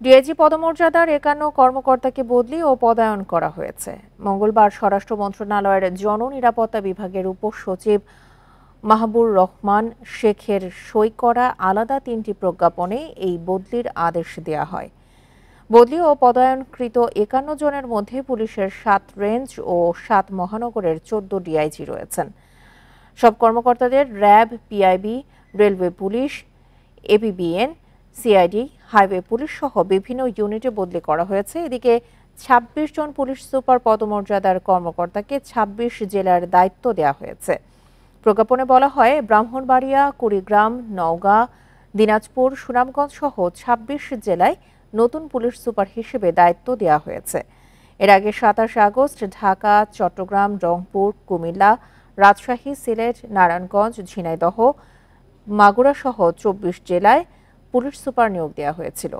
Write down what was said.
DIG পদমর্যাদার ৫১ কর্মকর্তাকে বদলি ও পদায়ন করা হয়েছে। মঙ্গলবার স্বরাষ্ট্র মন্ত্রণালয়ের জননিরাপত্তা বিভাগের উপসচিব মাহবুর রহমান শেখের সই করা আলাদা ৩টি প্রজ্ঞাপনে এই বদলির আদেশ দেওয়া হয়। বদলি ও পদায়নকৃত ৫১ জনের মধ্যে পুলিশের ৭ রেঞ্জ ও ৭ মহানগরের ১৪ ডিআইজি রয়েছেন। সব কর্মকর্তাদের RAB, PIB, railway police, APBN, CID, highway police সহ বিভিন্ন ইউনিটে বদলি করা হয়েছে। এদিকে ২৬ জন পুলিশ সুপার পদমর্যাদার কর্মকর্তাকে ২৬ জেলার দায়িত্ব দেওয়া হয়েছে। প্রজ্ঞাপনে বলা হয়, ব্রাহ্মণবাড়িয়া, কুড়িগ্রাম, নওগাঁ, দিনাজপুর, সুনামগঞ্জ সহ ২৬ জেলায় নতুন পুলিশ সুপার হিসেবে দায়িত্ব দেওয়া হয়েছে। এর আগে ২৭ আগস্ট ঢাকা, চট্টগ্রাম, রংপুর, কুমিল্লা, রাজশাহী, সিলেট, নারায়ণগঞ্জ, ঝিনাইদহ, মাগুরা সহ ২৪ জেলায় পুলিশ সুপার নিয়োগ দেওয়া হয়েছিল।